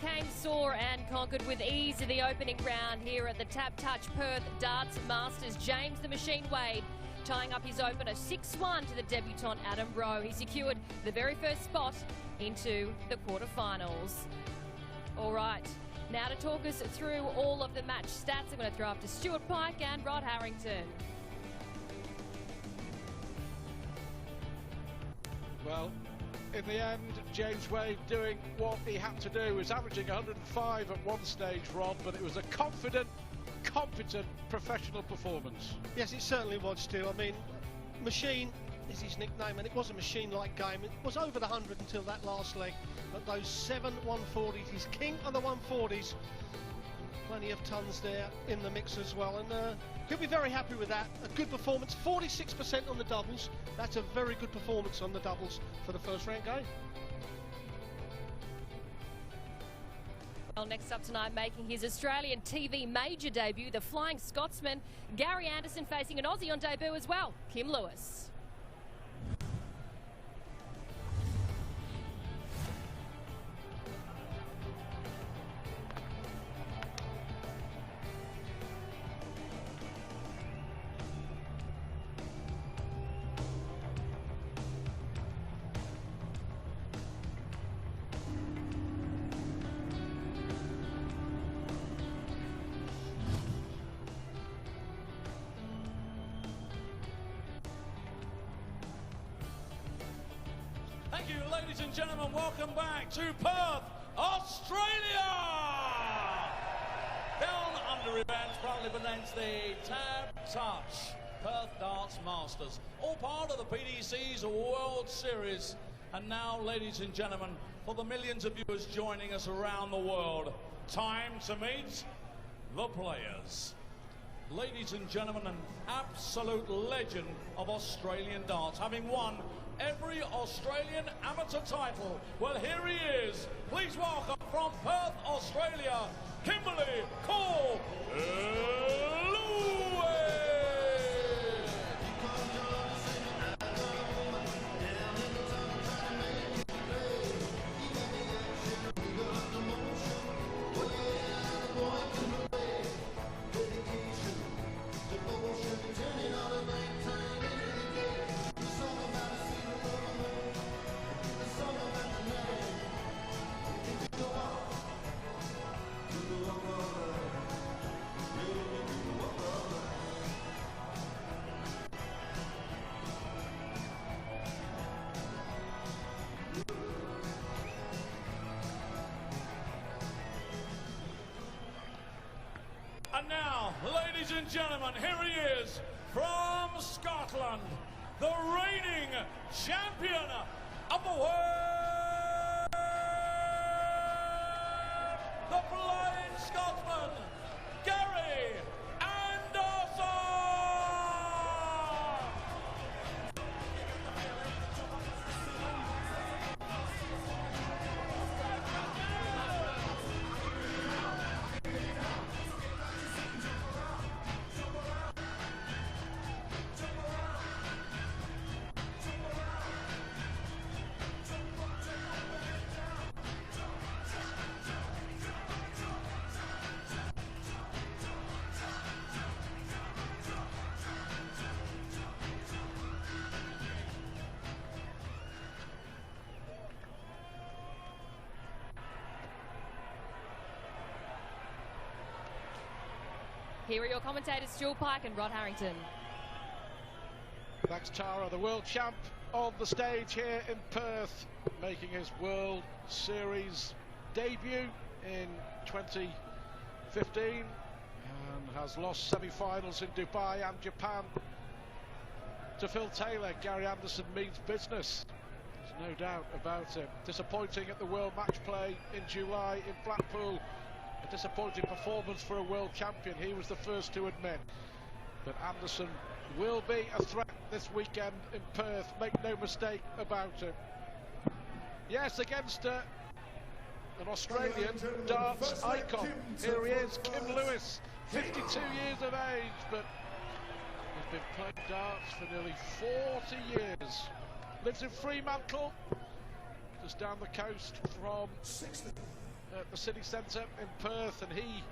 came sore and conquered with ease in the opening round here at the Tap Touch Perth Darts Masters. James the Machine Wade tying up his opener 6-1 to the debutant Adam Rowe. He secured the very first spot into the quarterfinals. All right, now to talk us through all of the match stats, I'm going to throw up to Stuart Pike and Rod Harrington. Well, in the end, James Wade doing what he had to do. He was averaging 105 at one stage, Rod, but it was a confident, competent, professional performance. Yes, it certainly was, Stu. I mean, Machine is his nickname, and it was a machine-like game. It was over the 100 until that last leg, but those 7 140s, he's king of the 140s. Plenty of tons there in the mix as well, and he'll be very happy with that. A good performance, 46% on the doubles. That's a very good performance on the doubles for the first round game. Well, next up tonight, making his Australian TV major debut, the Flying Scotsman, G.Anderson, facing an Aussie on debut as well, K.Lewis. Thank you, ladies and gentlemen. Welcome back to Perth, Australia. Down under events proudly presents the Tap Touch Perth Darts Masters, all part of the PDC's World Series. And now, ladies and gentlemen, for the millions of viewers joining us around the world, time to meet the players. Ladies and gentlemen, an absolute legend of Australian darts, having won every Australian amateur title. Well, here he is. Please welcome from Perth, Australia, Kimberley K.Lewis. And now, ladies and gentlemen, here he is from Scotland, the reigning champion of the world, the Flying Scotsman, G.Anderson. Here are your commentators, Stuart Pike and Rod Harrington. Max Tara, the world champ, on the stage here in Perth, making his World Series debut in 2015 and has lost semi-finals in Dubai and Japan to Phil Taylor. G.Anderson means business, there's no doubt about it. Disappointing at the World Match Play in July in Blackpool. A disappointing performance for a world champion, he was the first to admit. But Anderson will be a threat this weekend in Perth, make no mistake about it. Yes, against an Australian darts icon. Here he is, K.Lewis, 52 years of age, but he's been playing darts for nearly 40 years. Lives in Fremantle, just down the coast from at the city centre in Perth, and he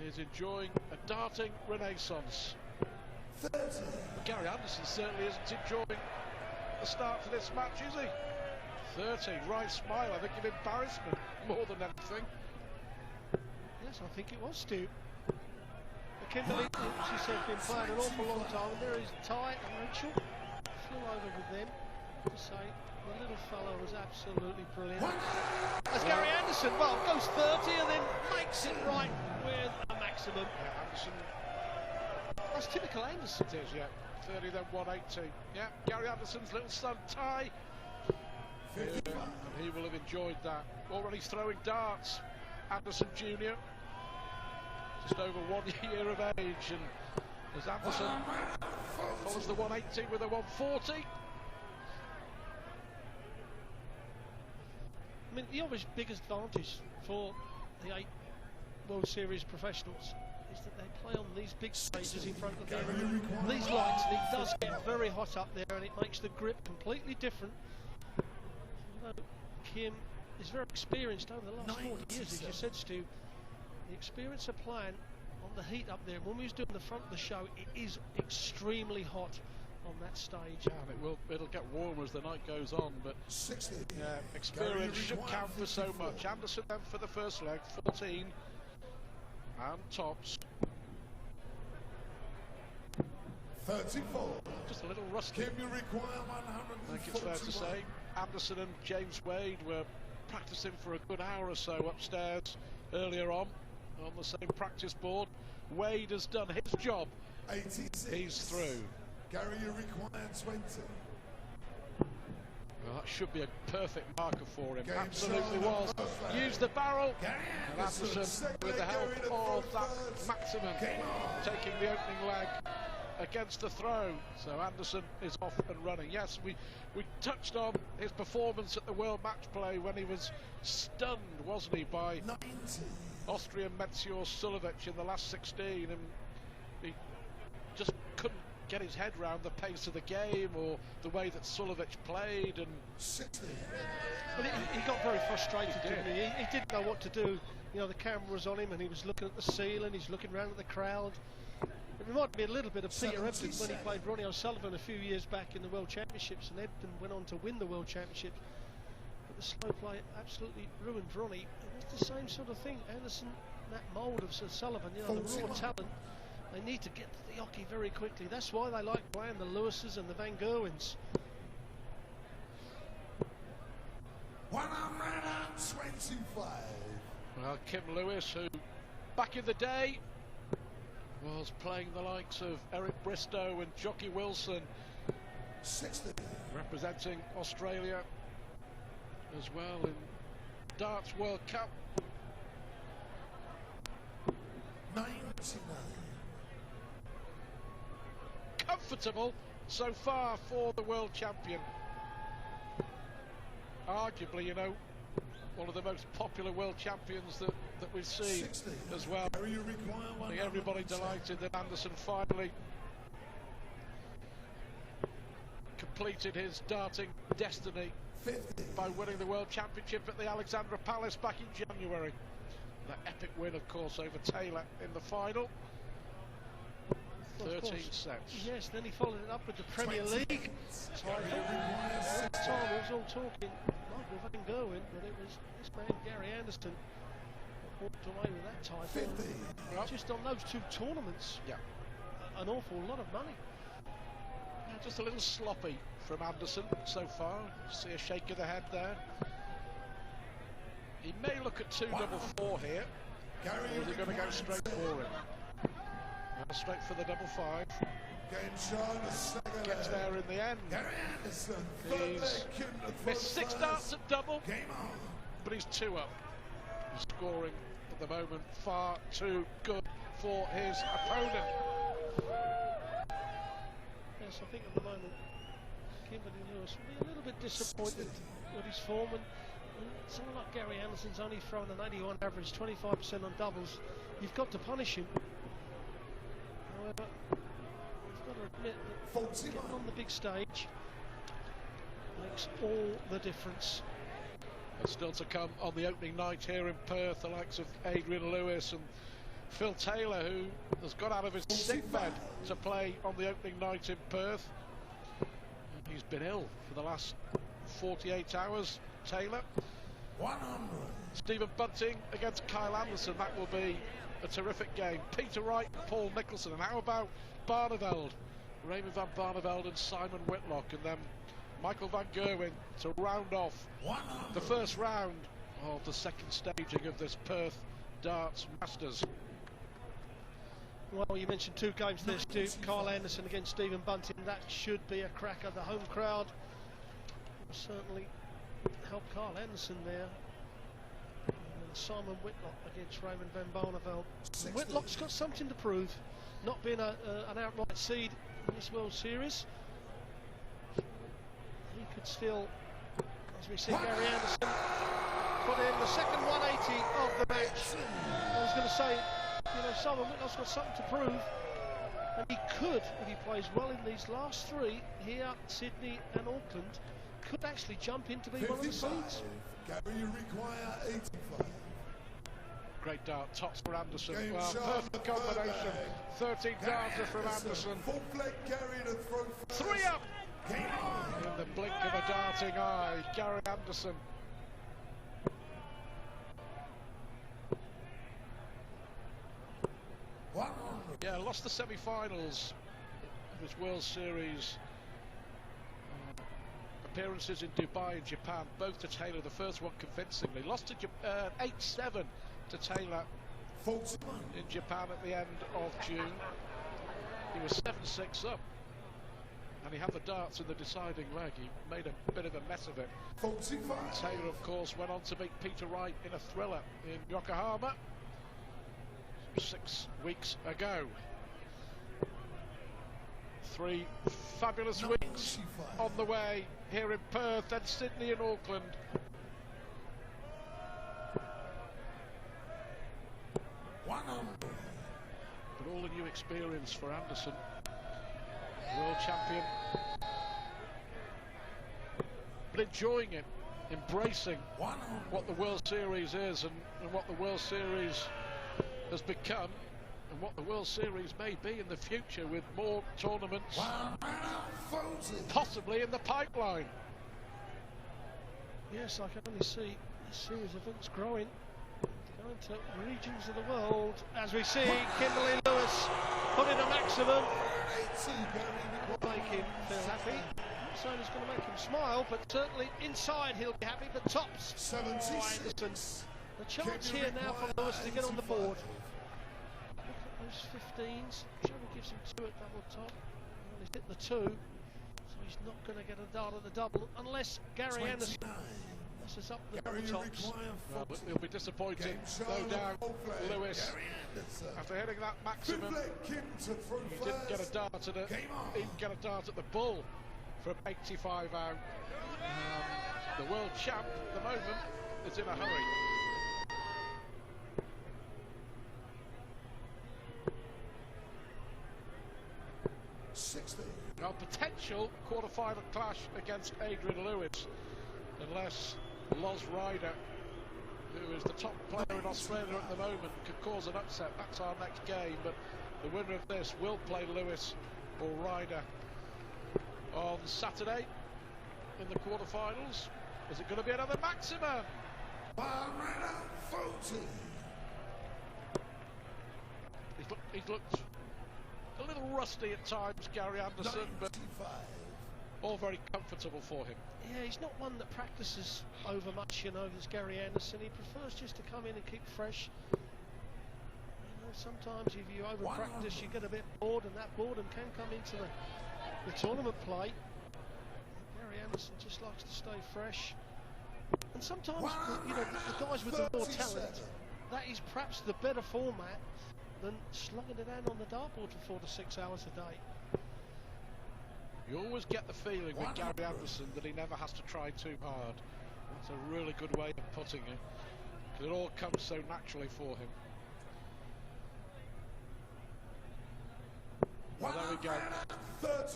is enjoying a darting renaissance. But Gary Anderson certainly isn't enjoying the start to this match, is he? 30, right smile, I think of embarrassment more than anything. Yes, I think it was, Stu. Kimberly, she said, been playing an awful long time, and there is Ty and Rachel. Flew over with them to say the little fellow was absolutely brilliant. As Gary Anderson, well, goes 30 and then makes it right with a maximum. Yeah, Anderson. That's typical Anderson. It is, yeah. 30 then 180. Yeah, Gary Anderson's little son Ty. And he will have enjoyed that. Already throwing darts. Anderson Jr. just over 1 year of age, and as Anderson follows the 180 with a 140. I mean, the obvious biggest advantage for the 8 World Series professionals is that they play on these big stages in front of these lights, and it does get very hot up there, and it makes the grip completely different. Although Kim is very experienced over the last 40 years, as you said, Stu. The experience of playing on the heat up there. When we was doing the front of the show, it is extremely hot on that stage. Yeah, and it'll get warmer as the night goes on, but yeah, experience should count for so much. Anderson then for the first leg, 14 and tops. 34. Just a little rusty. Kim, you require I think it's fair to say. Anderson and James Wade were practicing for a good hour or so upstairs earlier on the same practice board. Wade has done his job. 86. He's through. Gary, you require 20. Well, that should be a perfect marker for him. Game Absolutely shown was. perfect. Use the barrel. Gary And Anderson, with the help of that maximum, taking the opening leg against the throw. So Anderson is off and running. Yes, we touched on his performance at the World Match Play when he was stunned, wasn't he, by 90. Austrian Metzior Sulovic in the last 16, and he just couldn't get his head round the pace of the game or the way that Sulovic played. And 60. But he got very frustrated, didn't he? He didn't know what to do. You know, the camera was on him and he was looking at the ceiling, he's looking around at the crowd. It reminded me a little bit of Peter Ebdon when he played Ronnie O'Sullivan a few years back in the World Championships, and Ebdon went on to win the World Championship. But the slow play absolutely ruined Ronnie. And it's the same sort of thing. Anderson, that mould of Sir Sullivan, you know, the raw talent, they need to get to the hockey very quickly. That's why they like playing the Lewises and the Van Gerwens. 125. well, K.Lewis, who back in the day was playing the likes of Eric Bristow and Jockey Wilson, 60. representing Australia as well in Darts World Cup. 99. Comfortable so far for the world champion. Arguably, you know, one of the most popular world champions that we've seen 60. as well. Gary, you require I think everybody 110. delighted that Anderson finally completed his darting destiny 50. by winning the World Championship at the Alexandra Palace back in January. That epic win, of course, over Taylor in the final. 13 sets. Yes, then he followed it up with the Premier League title. At the time it was all talking Michael Van Gerwen, but it was this man Gary Anderson that walked away with that title. 50. Well, Just on those 2 tournaments, yeah. an awful lot of money. Just a little sloppy from Anderson so far. See a shake of the head there. He may look at 2-4 here. Gary, Or is he going to go straight for him? Straight for the 5. Game shown the second. Gets there in the end. Gary Anderson. He's missed 6 darts at double, Game on. but he's 2 up. He's scoring at the moment far too good for his opponent. Yes, I think at the moment Kimberly Lewis will be a little bit disappointed with his form, and someone like Gary Anderson's only thrown an 81 average, 25% on doubles. You've got to punish him. However, you've got to admit that getting on the big stage makes all the difference. And still to come on the opening night here in Perth, the likes of K.Lewis and Phil Taylor, who has got out of his sick bed to play on the opening night in Perth. And he's been ill for the last 48 hours, Taylor. 100. Stephen Bunting against K.Anderson, that will be a terrific game. Peter Wright, Paul Nicholson, and how about Barneveld, Raymond van Barneveld and Simon Whitlock, and then Michael van Gerwen to round off 100. the first round of the second staging of this Perth Darts Masters. Well, you mentioned two games there, Stu. K.Anderson against Stephen Bunting. That should be a cracker. The home crowd will certainly help K.Anderson there. And Simon Whitlock against Raymond van Barneveld. Whitlock's got something to prove, not being an outright seed in this World Series. He could still, as we see Gary Anderson put in the second 180 of the match. I was going to say, you know, Simon Whitlock's got something to prove, and he could, if he plays well in these last three here, Sydney and Auckland, could actually jump in to be one of the 55. seeds. Gary, you require 85. Great dart, tops for Anderson. Game Well, shot, perfect combination. 13 darts from Anderson. Full flag Gary to throw first. 3 up Game on. in the blink of a darting eye. Gary Anderson. Yeah, lost the semi-finals of this World Series. Appearances in Dubai and Japan, both to Taylor. The first one convincingly. Lost to 8-7 to Taylor 41. in Japan at the end of June. He was 7-6 up, and he had the darts in the deciding leg. He made a bit of a mess of it. 45. Taylor, of course, went on to beat Peter Wright in a thriller in Yokohama 6 weeks ago. 3 fabulous weeks on the way here in Perth and Sydney and Auckland. But all a new experience for Anderson, world champion, but enjoying it, embracing what the World Series is and what the World Series has become, and what the World Series may be in the future, with more tournaments possibly in the pipeline. Yes, I can only see this series of events growing, going to regions of the world, as we see K.Lewis put in a maximum. Will make him feel happy. Not saying it's going to make him smile, but certainly inside he'll be happy. But tops 76. The chance here now for Lewis to get on the board. Look at those 15s. Trevor gives him 2 at double top. Well, he's hit the 2, so he's not going to get a dart at the double unless Gary Anderson messes up the double tops. Well, but he'll be disappointed, no doubt. Lewis, after hitting that maximum, he didn't get a dart at it. He didn't get a dart at the bull from 85 out. The world champ at the moment is in a hurry. Now, potential quarter-final clash against Adrian Lewis, unless Loz Ryder, who is the top player in Australia at the moment, could cause an upset. That's our next game, but the winner of this will play Lewis or Ryder on Saturday in the quarter-finals. Is it going to be another maximum? He's looked a little rusty at times, Gary Anderson, but all very comfortable for him. Yeah, he's not one that practices over much, you know, this Gary Anderson. He prefers just to come in and keep fresh. You know, sometimes if you over practice, you get a bit bored, and that boredom can come into the tournament play. Gary Anderson just likes to stay fresh. And sometimes, you know, the guys with the more talent, that is perhaps the better format than slugging it out on the dartboard for 4 to 6 hours a day. You always get the feeling with Gary Anderson that he never has to try too hard. That's a really good way of putting it, because it all comes so naturally for him. Well, there we go.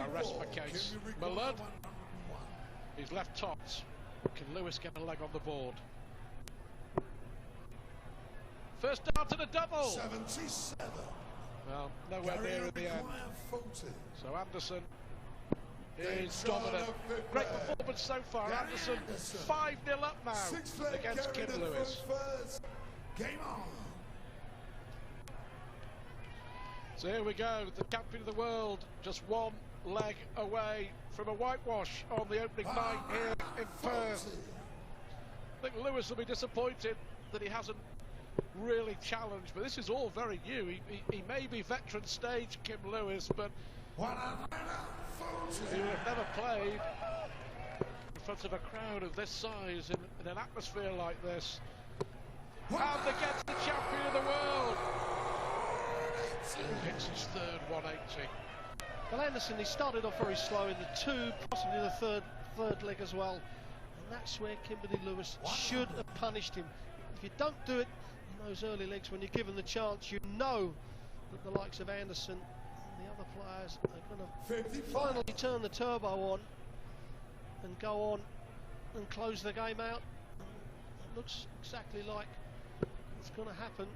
I rest my case. Malud, he's left tops. Can Lewis get a leg on the board? First dart and a double. 77. Well, nowhere near in the end. So Anderson is dominant. Great performance so far. Anderson 5-0 up now against K.Lewis. Game on. So here we go, the champion of the world, just one leg away from a whitewash on the opening night here in Perth. I think Lewis will be disappointed that he hasn't really challenged, but this is all very new. He may be veteran stage K.Lewis, but he would have never played in front of a crowd of this size in an atmosphere like this. And against the champion of the world. He hits his third 180. Well, Anderson, he started off very slow in the two, possibly the third leg as well. And that's where K.Lewis should have punished him. If you don't do it in those early legs when you're given the chance, you know that the likes of Anderson and the other players are going to finally turn the turbo on and go on and close the game out. It looks exactly like it's going to happen.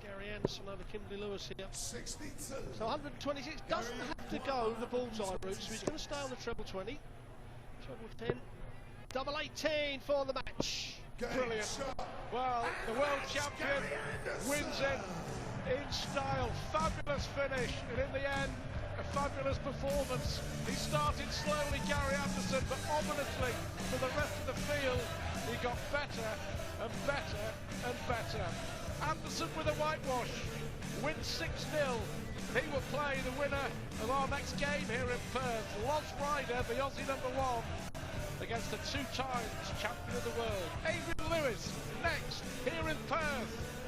G.Anderson over K.Lewis here. 62. So 126 doesn't have to go the bullseye route, so he's going to stay on the treble 20. Treble 10. Double 18 for the match. Brilliant. Well, the world champion wins it in style. Fabulous finish, and in the end, a fabulous performance. He started slowly, G.Anderson, but ominously for the rest of the field, he got better and better and better. Anderson with a whitewash, wins 6-0. He will play the winner of our next game here in Perth. Loz Ryder, the Aussie #1, against the 2 times champion of the world. Adrian Lewis next here in Perth.